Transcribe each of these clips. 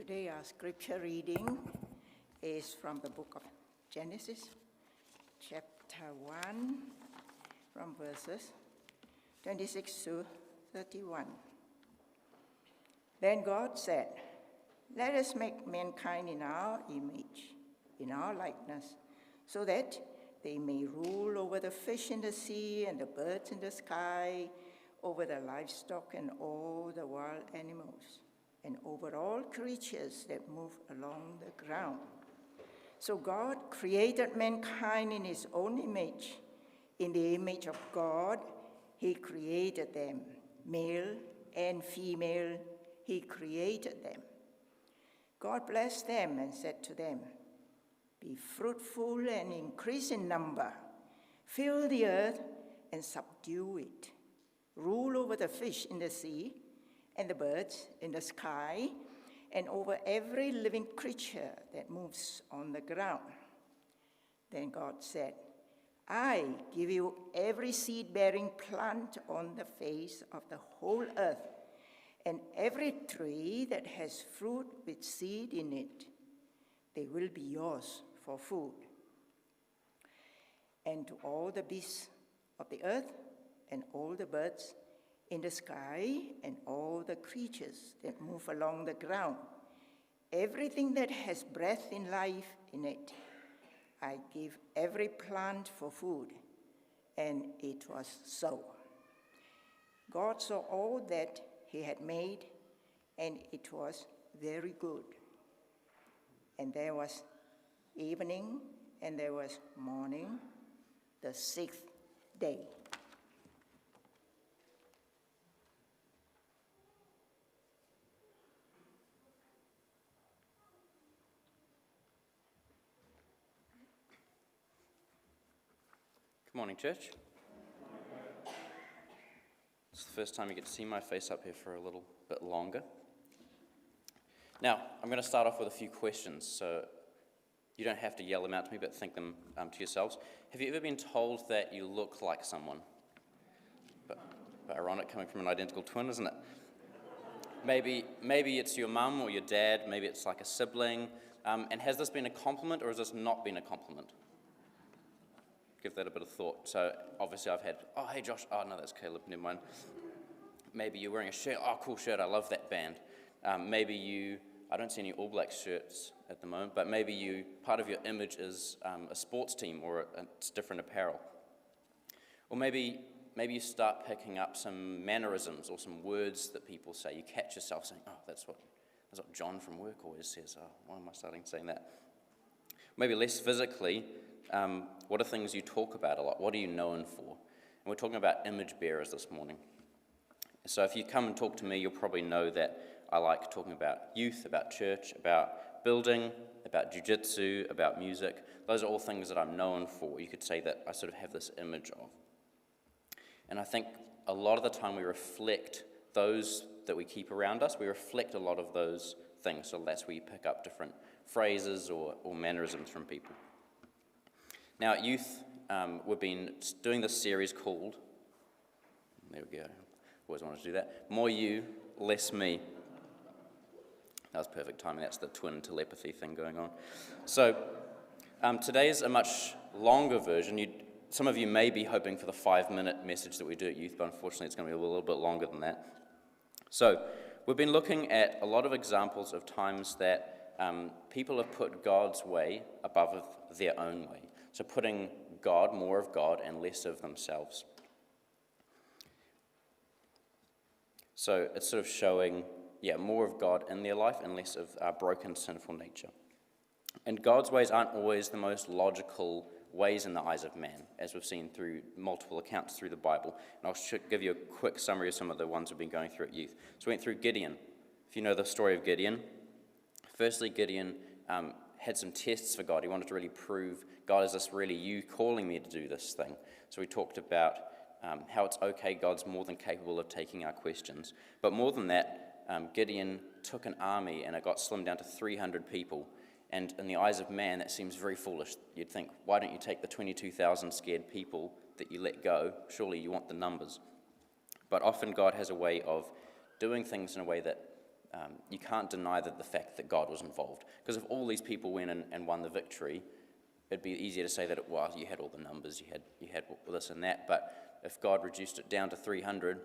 Today our scripture reading is from the book of Genesis, chapter 1, from verses 26 to 31. Then God said, "Let us make mankind in our image, in our likeness, so that they may rule over the fish in the sea and the birds in the sky, over the livestock and all the wild animals, and over all creatures that move along the ground." So God created mankind in his own image. In the image of God, he created them. Male and female, he created them. God blessed them and said to them, "Be fruitful and increase in number. Fill the earth and subdue it. Rule over the fish in the sea and the birds in the sky, and over every living creature that moves on the ground." Then God said, "I give you every seed-bearing plant on the face of the whole earth, and every tree that has fruit with seed in it. They will be yours for food. And to all the beasts of the earth, and all the birds in the sky, and all the creatures that move along the ground, everything that has breath and life in it, I give every plant for food." And it was so. God saw all that he had made, and it was very good. And there was evening, and there was morning, the sixth day. Good morning, church. It's the first time you get to see my face up here for a little bit longer. Now, I'm going to start off with a few questions, so you don't have to yell them out to me, but think them to yourselves. Have you ever been told that you look like someone? But ironic coming from an identical twin, isn't it? Maybe it's your mum or your dad, maybe it's like a sibling. And has this been a compliment or has this not been a compliment? Give that a bit of thought. So obviously I've had, "Oh, hey Josh," "Oh no, that's Caleb, never mind." Maybe you're wearing a shirt, "Oh, cool shirt, I love that band." I don't see any All Blacks shirts at the moment, but maybe part of your image is a sports team or it's different apparel. Or maybe you start picking up some mannerisms or some words that people say. You catch yourself saying, "Oh, that's what John from work always says." "Oh, why am I starting saying that?" Maybe less physically, what are things you talk about a lot? What are you known for? And we're talking about image bearers this morning. So if you come and talk to me, you'll probably know that I like talking about youth, about church, about building, about jiu-jitsu, about music. Those are all things that I'm known for. You could say that I sort of have this image of. And I think a lot of the time we reflect those that we keep around us. We reflect a lot of those things. So that's where you pick up different phrases or mannerisms from people. Now at Youth, we've been doing this series called, there we go, always wanted to do that, "More You, Less Me." That was perfect timing, that's the twin telepathy thing going on. So today's a much longer version. Some of you may be hoping for the 5-minute message that we do at Youth, but unfortunately it's going to be a little bit longer than that. So we've been looking at a lot of examples of times that people have put God's way above their own way. So putting God, more of God, and less of themselves. So it's sort of showing, more of God in their life and less of our broken, sinful nature. And God's ways aren't always the most logical ways in the eyes of man, as we've seen through multiple accounts through the Bible. And I'll give you a quick summary of some of the ones we've been going through at Youth. So we went through Gideon. If you know the story of Gideon, firstly, Gideon had some tests for God. He wanted to really prove, God, is this really you calling me to do this thing? So we talked about how it's okay, God's more than capable of taking our questions. But more than that, Gideon took an army and it got slimmed down to 300 people. And in the eyes of man, that seems very foolish. You'd think, why don't you take the 22,000 scared people that you let go? Surely you want the numbers. But often God has a way of doing things in a way that you can't deny the fact that God was involved. Because if all these people went in and won the victory, it'd be easier to say that you had all the numbers, you had this and that, but if God reduced it down to 300,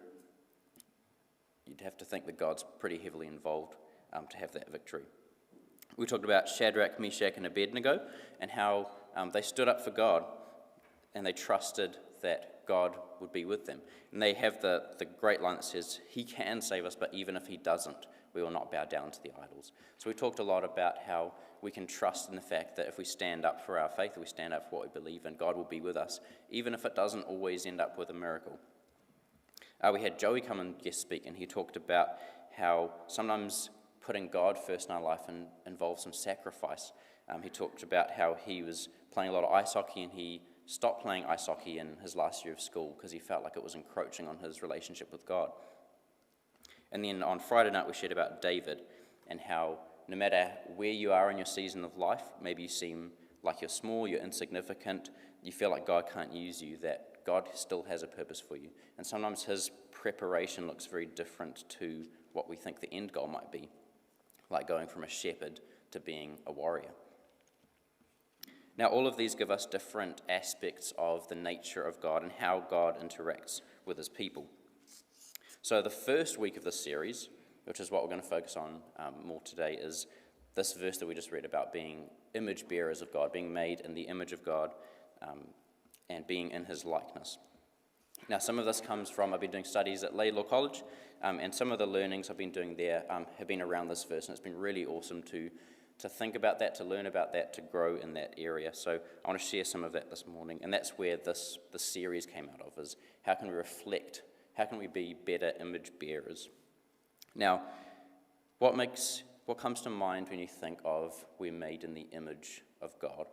you'd have to think that God's pretty heavily involved to have that victory. We talked about Shadrach, Meshach, and Abednego, and how they stood up for God, and they trusted that God would be with them. And they have the great line that says, He can save us, but even if He doesn't, we will not bow down to the idols. So we talked a lot about how we can trust in the fact that if we stand up for our faith, if we stand up for what we believe in, God will be with us, even if it doesn't always end up with a miracle. We had Joey come and guest speak, and he talked about how sometimes putting God first in our life involves some sacrifice. He talked about how he was playing a lot of ice hockey, and he stopped playing ice hockey in his last year of school because he felt like it was encroaching on his relationship with God. And then on Friday night, we shared about David and how no matter where you are in your season of life, maybe you seem like you're small, you're insignificant, you feel like God can't use you, that God still has a purpose for you. And sometimes His preparation looks very different to what we think the end goal might be, like going from a shepherd to being a warrior. Now, all of these give us different aspects of the nature of God and how God interacts with His people. So the first week of this series, which is what we're going to focus on more today, is this verse that we just read about being image bearers of God, being made in the image of God, and being in His likeness. Now, some of this comes from, I've been doing studies at Laidlaw College, and some of the learnings I've been doing there have been around this verse, and it's been really awesome to think about that, to learn about that, to grow in that area. So I want to share some of that this morning, and that's where this series came out of, is how can we reflect, how can we be better image bearers? Now, what comes to mind when you think of we're made in the image of God?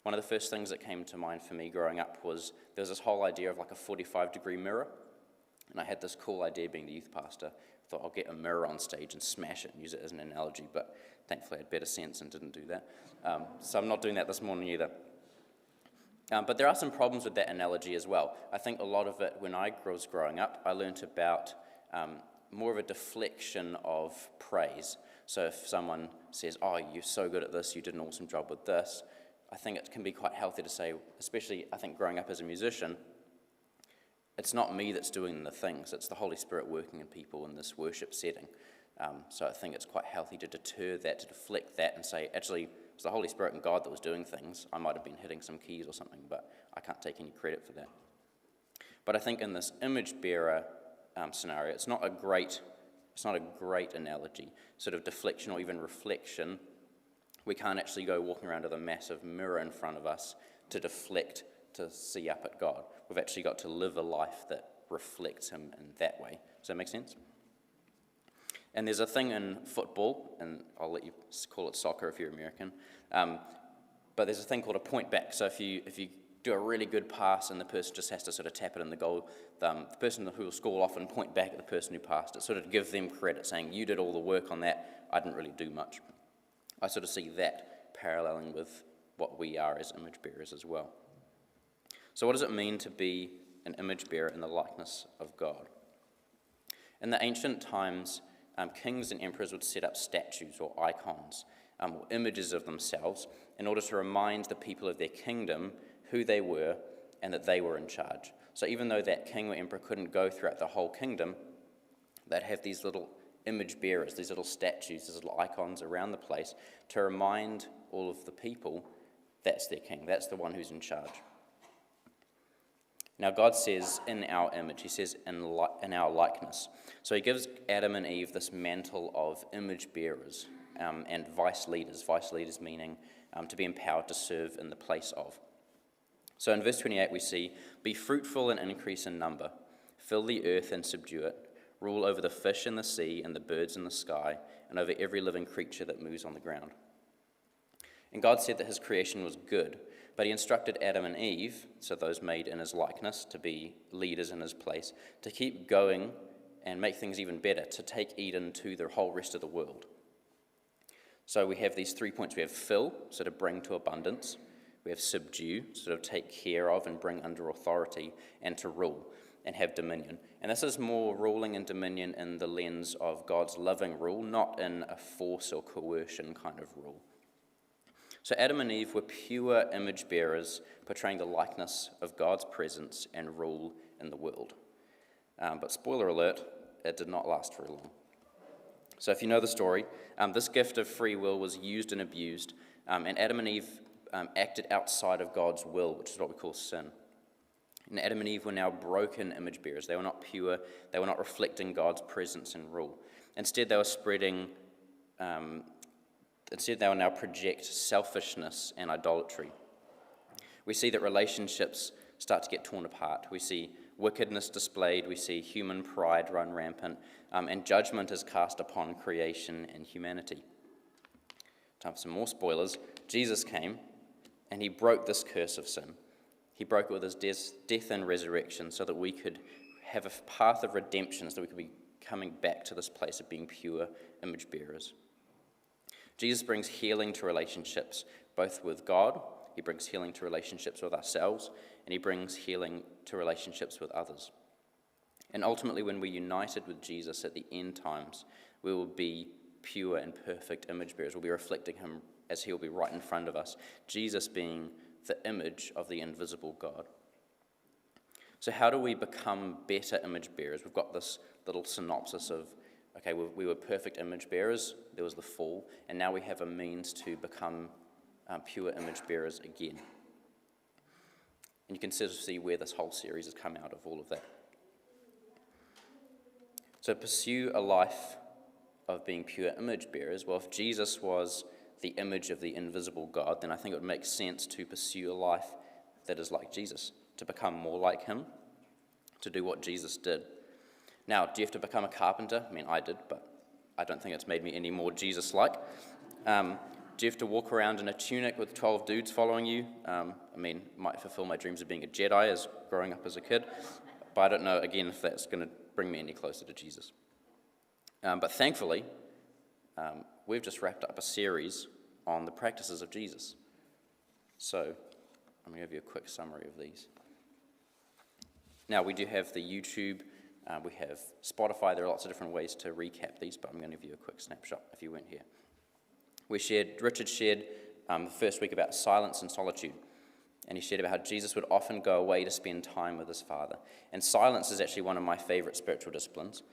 One of the first things that came to mind for me growing up was there was this whole idea of like a 45-degree mirror, and I had this cool idea being the youth pastor. I thought I'll get a mirror on stage and smash it and use it as an analogy, but thankfully I had better sense and didn't do that. So I'm not doing that this morning either. But there are some problems with that analogy as well. I think a lot of it, when I was growing up, I learnt about more of a deflection of praise. So if someone says, oh, you're so good at this, you did an awesome job with this, I think it can be quite healthy to say, especially I think growing up as a musician, it's not me that's doing the things, it's the Holy Spirit working in people in this worship setting. So I think it's quite healthy to deter that, to deflect that and say, actually, it's the Holy Spirit and God that was doing things. I might have been hitting some keys or something, but I can't take any credit for that. But I think in this image bearer scenario, it's not a great analogy, sort of deflection or even reflection. We can't actually go walking around with a massive mirror in front of us to deflect, to see up at God. We've actually got to live a life that reflects Him in that way. Does that make sense? And there's a thing in football, and I'll let you call it soccer if you're American, but there's a thing called a point back. So if you do a really good pass and the person just has to sort of tap it in the goal, the person who will score will often point back at the person who passed it, sort of give them credit, saying, you did all the work on that, I didn't really do much. I sort of see that paralleling with what we are as image bearers as well. So what does it mean to be an image bearer in the likeness of God? In the ancient times, kings and emperors would set up statues or icons, or images of themselves, in order to remind the people of their kingdom who they were and that they were in charge. So even though that king or emperor couldn't go throughout the whole kingdom, they'd have these little image bearers, these little statues, these little icons around the place to remind all of the people that's their king, that's the one who's in charge. Now God says in our image, He says in our likeness. So He gives Adam and Eve this mantle of image bearers and vice leaders meaning to be empowered to serve in the place of. So in verse 28 we see, be fruitful and increase in number, fill the earth and subdue it, rule over the fish in the sea and the birds in the sky, and over every living creature that moves on the ground. And God said that His creation was good, but He instructed Adam and Eve, so those made in His likeness, to be leaders in His place, to keep going and make things even better, to take Eden to the whole rest of the world. So we have these 3 points. We have fill, so to bring to abundance. We have subdue, sort of take care of and bring under authority, and to rule. and have dominion. And this is more ruling and dominion in the lens of God's living rule, not in a force or coercion kind of rule. So Adam and Eve were pure image bearers, portraying the likeness of God's presence and rule in the world. But spoiler alert, it did not last very long. So if you know the story, this gift of free will was used and abused, and Adam and Eve acted outside of God's will, which is what we call sin. And Adam and Eve were now broken image bearers. They were not pure. They were not reflecting God's presence and rule. Instead, they will now project selfishness and idolatry. We see that relationships start to get torn apart. We see wickedness displayed. We see human pride run rampant. And judgment is cast upon creation and humanity. Time for some more spoilers. Jesus came, and he broke this curse of sin. He broke it with his death and resurrection so that we could have a path of redemption, so that we could be coming back to this place of being pure image bearers. Jesus brings healing to relationships, both with God, he brings healing to relationships with ourselves, and he brings healing to relationships with others. And ultimately, when we're united with Jesus at the end times, we will be pure and perfect image bearers. We'll be reflecting him as he will be right in front of us, Jesus being the image of the invisible God. So how do we become better image bearers? We've got this little synopsis of, okay, we were perfect image bearers, there was the fall, and now we have a means to become pure image bearers again. And you can sort of see where this whole series has come out of all of that. So pursue a life of being pure image bearers. Well, if Jesus was the image of the invisible God, then I think it would make sense to pursue a life that is like Jesus, to become more like him, to do what Jesus did. Now, do you have to become a carpenter? I mean, I did, but I don't think it's made me any more Jesus-like. Do you have to walk around in a tunic with 12 dudes following you? I mean, it might fulfill my dreams of being a Jedi as growing up as a kid, but I don't know, again, if that's going to bring me any closer to Jesus. But thankfully, we've just wrapped up a series on the practices of Jesus. So I'm going to give you a quick summary of these. Now, we do have the YouTube, we have Spotify. There are lots of different ways to recap these, but I'm going to give you a quick snapshot if you weren't here. Richard shared the first week about silence and solitude, and he shared about how Jesus would often go away to spend time with his Father. And silence is actually one of my favorite spiritual disciplines.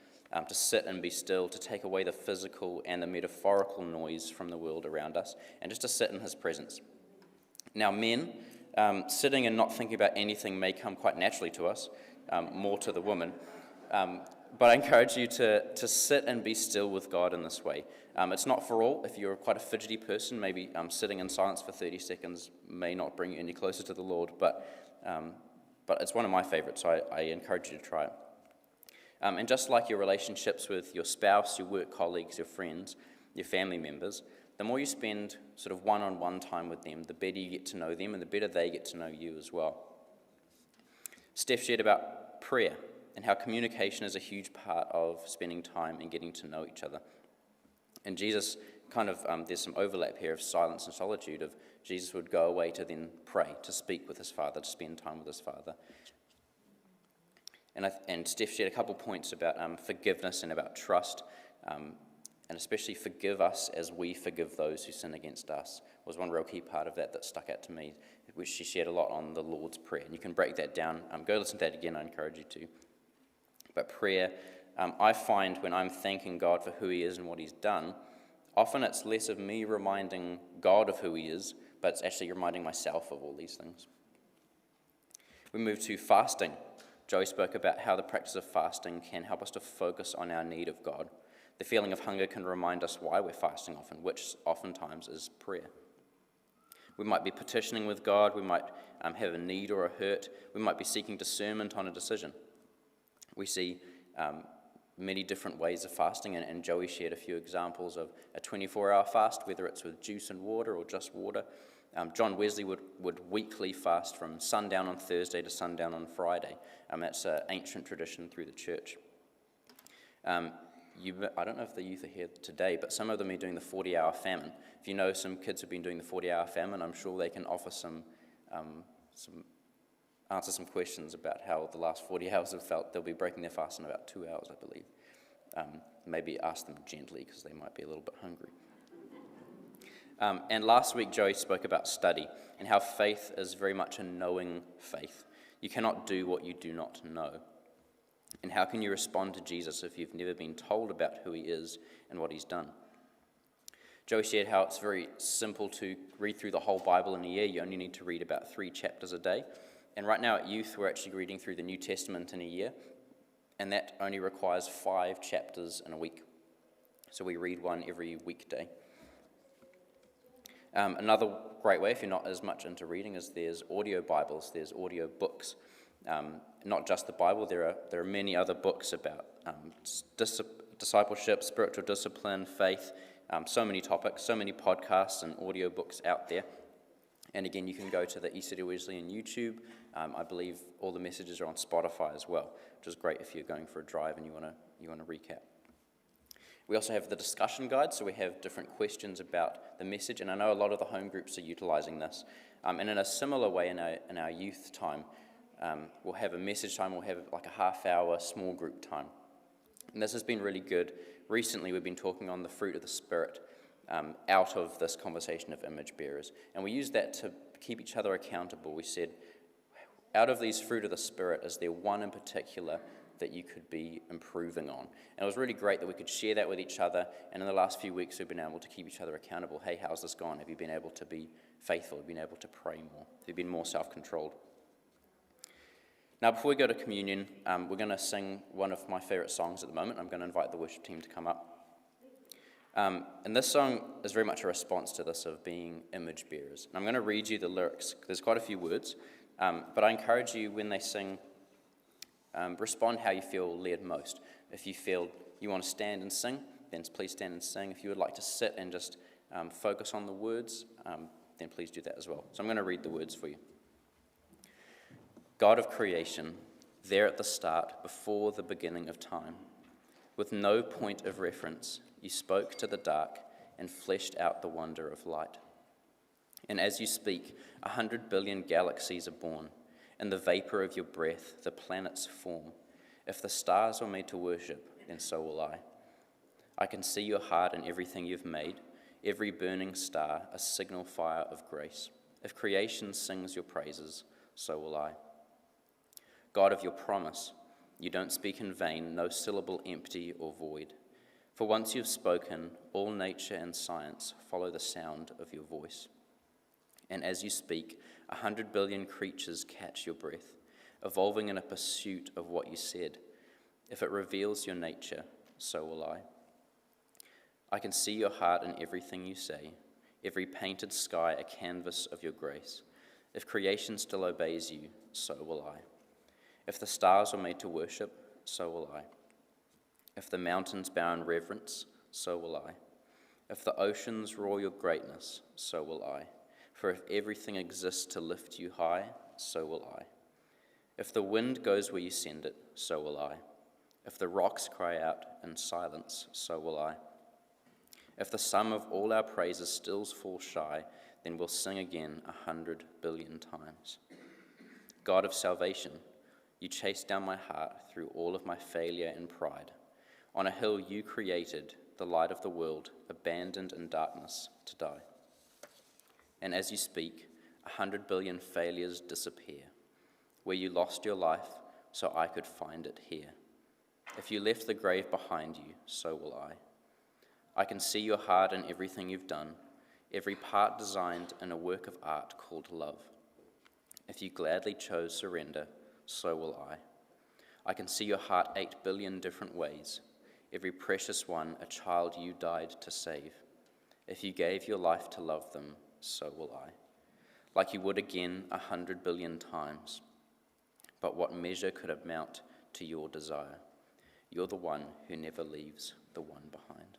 To sit and be still, to take away the physical and the metaphorical noise from the world around us, and just to sit in his presence. Now, men, sitting and not thinking about anything may come quite naturally to us, more to the women, but I encourage you to sit and be still with God in this way. It's not for all. If you're quite a fidgety person, maybe sitting in silence for 30 seconds may not bring you any closer to the Lord, but it's one of my favorites, so I encourage you to try it. And just like your relationships with your spouse, your work colleagues, your friends, your family members, the more you spend sort of one-on-one time with them, the better you get to know them and the better they get to know you as well. Steph shared about prayer and how communication is a huge part of spending time and getting to know each other. And Jesus kind of, there's some overlap here of silence and solitude, of Jesus would go away to then pray, to speak with his Father, to spend time with his Father. And Steph shared a couple points about forgiveness and about trust, and especially forgive us as we forgive those who sin against us was one real key part of that stuck out to me, which she shared a lot on the Lord's Prayer. And you can break that down. Go listen to that again, I encourage you to. But prayer, I find when I'm thanking God for who he is and what he's done, often it's less of me reminding God of who he is, but it's actually reminding myself of all these things. We move to fasting. Joey spoke about how the practice of fasting can help us to focus on our need of God. The feeling of hunger can remind us why we're fasting often, which oftentimes is prayer. We might be petitioning with God, we might have a need or a hurt, we might be seeking discernment on a decision. We see many different ways of fasting, and Joey shared a few examples of a 24-hour fast, whether it's with juice and water or just water. John Wesley would weekly fast from sundown on Thursday to sundown on Friday. That's an ancient tradition through the church. I don't know if the youth are here today, but some of them are doing the 40-hour famine. If you know some kids have been doing the 40-hour famine, I'm sure they can offer some answer some questions about how the last 40 hours have felt. They'll be breaking their fast in about 2 hours, I believe. Maybe ask them gently because they might be a little bit hungry. And last week, Joey spoke about study and how faith is very much a knowing faith. You cannot do what you do not know. And how can you respond to Jesus if you've never been told about who he is and what he's done? Joey shared how it's very simple to read through the whole Bible in a year. You only need to read about 3 chapters a day. And right now at youth, we're actually reading through the New Testament in a year, and that only requires 5 chapters in a week. So we read one every weekday. Another great way, if you're not as much into reading, is there's audio Bibles, there's audio books. Not just the Bible, there are many other books about discipleship, spiritual discipline, faith, so many topics, so many podcasts and audio books out there. And again, you can go to the ECW Wesleyan YouTube. I believe all the messages are on Spotify as well, which is great if you're going for a drive and you want to recap. We also have the discussion guide, so we have different questions about the message, and I know a lot of the home groups are utilizing this. And in a similar way in our youth time, we'll have a message time, we'll have like a half-hour small group time. And this has been really good. Recently, we've been talking on the fruit of the Spirit out of this conversation of image bearers. And we used that to keep each other accountable. We said, out of these fruit of the Spirit, is there one in particular that you could be improving on? And it was really great that we could share that with each other. And in the last few weeks, we've been able to keep each other accountable. Hey, how's this gone? Have you been able to be faithful? Have you been able to pray more? Have you been more self-controlled? Now, before we go to communion, we're going to sing one of my favorite songs at the moment. I'm going to invite the worship team to come up. And this song is very much a response to this of being image bearers. And I'm going to read you the lyrics. There's quite a few words, but I encourage you when they sing, respond how you feel led most. If you feel you want to stand and sing, then please stand and sing. If you would like to sit and just focus on the words, then please do that as well. So I'm going to read the words for you. God of creation, there at the start, before the beginning of time, with no point of reference, you spoke to the dark and fleshed out the wonder of light. And as you speak, 100 billion galaxies are born. In the vapor of your breath, the planets form. If the stars were made to worship, then so will I. I can see your heart in everything you've made, every burning star, a signal fire of grace. If creation sings your praises, so will I. God of your promise, you don't speak in vain, no syllable empty or void. For once you've spoken, all nature and science follow the sound of your voice. And as you speak, 100 billion creatures catch your breath, evolving in a pursuit of what you said. If it reveals your nature, so will I. I can see your heart in everything you say, every painted sky a canvas of your grace. If creation still obeys you, so will I. If the stars were made to worship, so will I. If the mountains bow in reverence, so will I. If the oceans roar your greatness, so will I. For if everything exists to lift you high, so will I. If the wind goes where you send it, so will I. If the rocks cry out in silence, so will I. If the sum of all our praises still falls shy, then we'll sing again 100 billion times. God of salvation, you chased down my heart through all of my failure and pride. On a hill you created, the light of the world, abandoned in darkness to die. And as you speak, 100 billion failures disappear. Where you lost your life, so I could find it here. If you left the grave behind you, so will I. I can see your heart in everything you've done, every part designed in a work of art called love. If you gladly chose surrender, so will I. I can see your heart 8 billion different ways, every precious one a child you died to save. If you gave your life to love them, so will I. Like you would again 100 billion times. But what measure could amount to your desire? You're the one who never leaves the one behind.